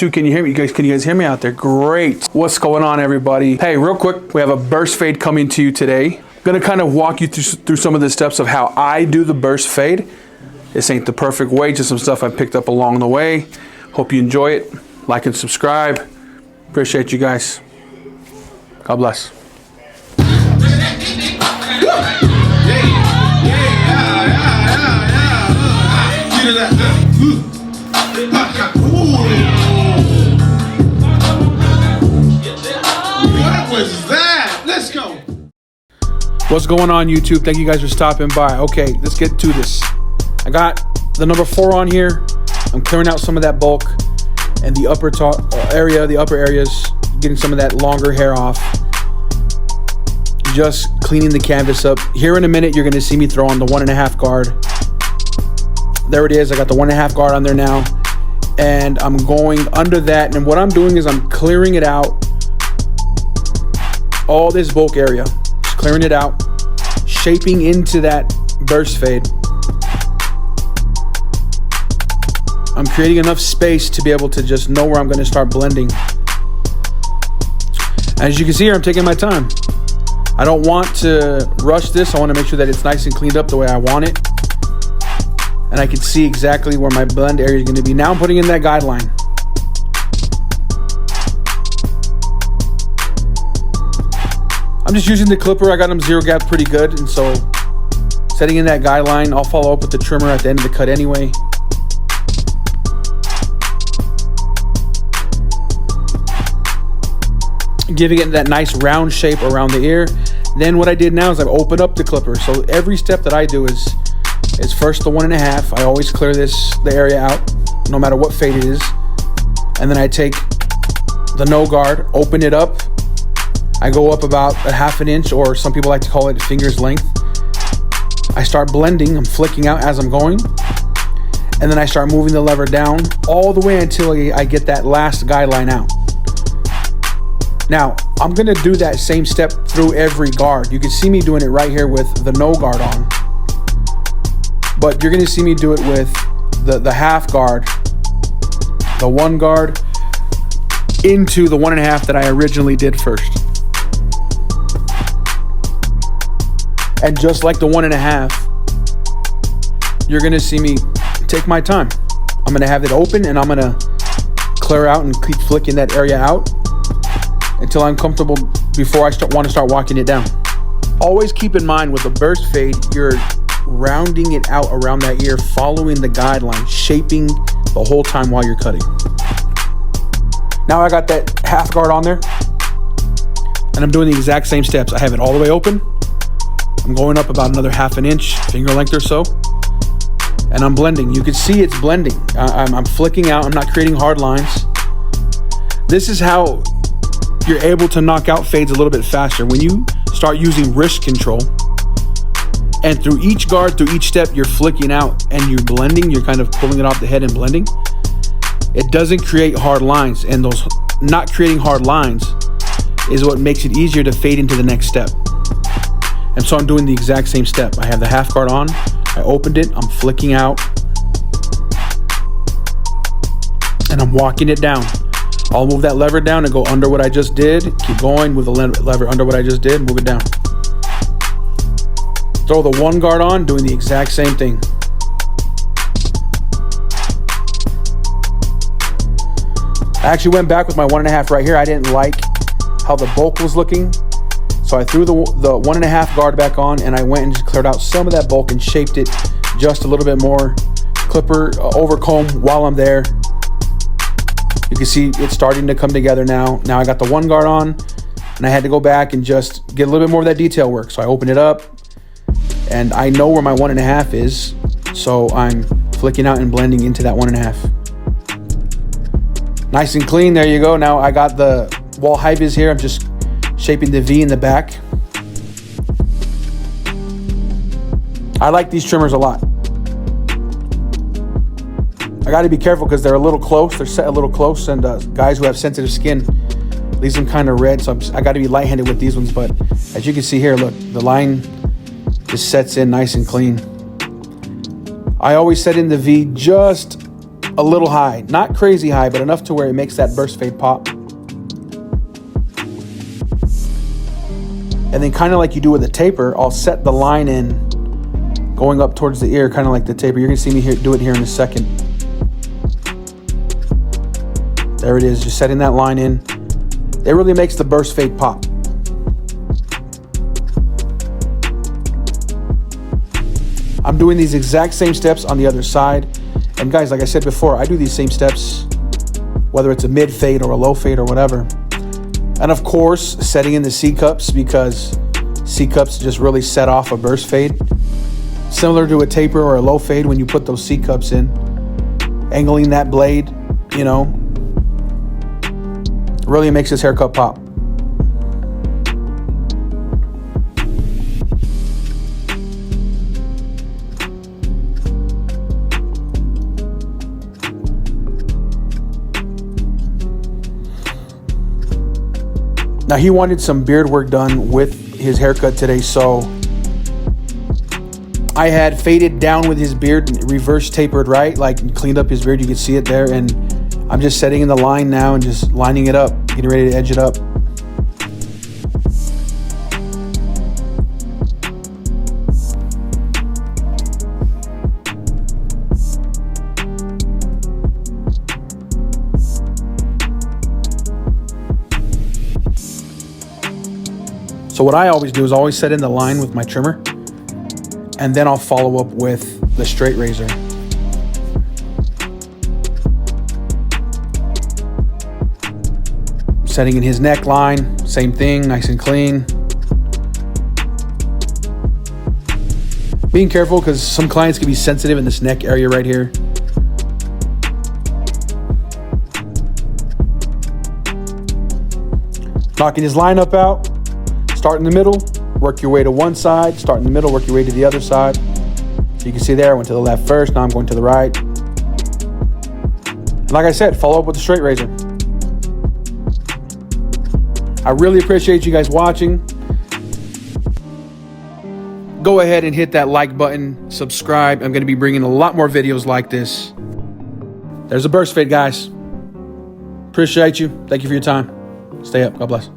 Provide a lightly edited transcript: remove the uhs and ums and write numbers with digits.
Dude, can you hear me? Can you guys hear me out there? Great. What's going on, everybody? Hey, real quick, we have a burst fade coming to you today. I'm gonna kind of walk you through some of the steps of how I do the burst fade. This ain't the perfect way, just some stuff I picked up along the way. Hope you enjoy it. Like and subscribe. Appreciate you guys. God bless. What's going on, YouTube? Thank you guys for stopping by. Okay, let's get to this. I got the number 4 on here. I'm clearing out some of that bulk and the upper areas, getting some of that longer hair off. Just cleaning the canvas up. Here in a minute, you're gonna see me throw on the 1.5 guard. There it is. I got the 1.5 guard on there now, and I'm going under that. And what I'm doing is I'm clearing it out. All this bulk area. Clearing it out, shaping into that burst fade. I'm creating enough space to be able to just know where I'm going to start blending. As you can see here, I'm taking my time. I don't want to rush this. I want to make sure that it's nice and cleaned up the way I want it. And I can see exactly where my blend area is going to be. Now I'm putting in that guideline. I'm just using the clipper. I got them zero gap pretty good, and so setting in that guideline. I'll follow up with the trimmer at the end of the cut anyway. Giving it that nice round shape around the ear. Then what I did now is I've opened up the clipper. So every step that I do is first the 1.5. I always clear the area out, no matter what fade it is. And then I take the no guard, open it up. I go up about 1/2 inch, or some people like to call it a finger's length. I start blending, I'm flicking out as I'm going. And then I start moving the lever down all the way until I get that last guideline out. Now, I'm gonna do that same step through every guard. You can see me doing it right here with the no guard on. But you're gonna see me do it with the half guard, the 1 guard, into the 1.5 that I originally did first. And just like the 1.5, you're gonna see me take my time. I'm gonna have it open and I'm gonna clear out and keep flicking that area out until I'm comfortable before I want to start walking it down. Always keep in mind with the burst fade, you're rounding it out around that ear, following the guideline, shaping the whole time while you're cutting. Now I got that half guard on there, and I'm doing the exact same steps. I have it all the way open. I'm going up about another 1/2 inch, finger length or so, and I'm blending. You can see it's blending. I'm flicking out. I'm not creating hard lines. This is how you're able to knock out fades a little bit faster. When you start using wrist control, and through each guard, through each step, you're flicking out and you're blending, you're kind of pulling it off the head and blending. It doesn't create hard lines, and those not creating hard lines is what makes it easier to fade into the next step. And so I'm doing the exact same step. I have the half guard on, I opened it, I'm flicking out, and I'm walking it down. I'll move that lever down and go under what I just did. Keep going with the lever under what I just did, move it down. Throw the 1 guard on, doing the exact same thing. I actually went back with my 1.5 right here. I didn't like how the bulk was looking. So I threw the 1.5 guard back on, and I went and just cleared out some of that bulk and shaped it just a little bit more. Clipper over comb while I'm there. You can see it's starting to come together now. Now I got the 1 guard on, and I had to go back and just get a little bit more of that detail work. So I opened it up, and I know where my 1.5 is. So I'm flicking out and blending into that 1.5. Nice and clean, there you go. Now I got the wall high vis here. I'm just shaping the V in the back. I like these trimmers a lot. I got to be careful because they're a little close. They're set a little close, and guys who have sensitive skin leaves them kind of red. So I got to be light-handed with these ones. But as you can see here, look, the line just sets in nice and clean. I always set in the V just a little high. Not crazy high, but enough to where it makes that burst fade pop. And then kind of like you do with a taper, I'll set the line in going up towards the ear, kind of like the taper. You're going to see me do it here in a second. There it is, just setting that line in. It really makes the burst fade pop. I'm doing these exact same steps on the other side. And guys, like I said before, I do these same steps, whether it's a mid fade or a low fade or whatever. And of course, setting in the C-cups, because C-cups just really set off a burst fade. Similar to a taper or a low fade when you put those C-cups in. Angling that blade, you know, really makes this haircut pop. Now he wanted some beard work done with his haircut today, so I had faded down with his beard, reverse tapered right, like cleaned up his beard. You can see it there, and I'm just setting in the line now and just lining it up, getting ready to edge it up. So what I always do is always set in the line with my trimmer, and then I'll follow up with the straight razor. Setting in his neckline, same thing, nice and clean. Being careful because some clients can be sensitive in this neck area right here. Knocking his line up out. Start in the middle, work your way to one side, start in the middle, work your way to the other side. So you can see there, I went to the left first, now I'm going to the right. And like I said, follow up with the straight razor. I really appreciate you guys watching. Go ahead and hit that like button, subscribe. I'm going to be bringing a lot more videos like this. There's a burst fade, guys. Appreciate you. Thank you for your time. Stay up. God bless.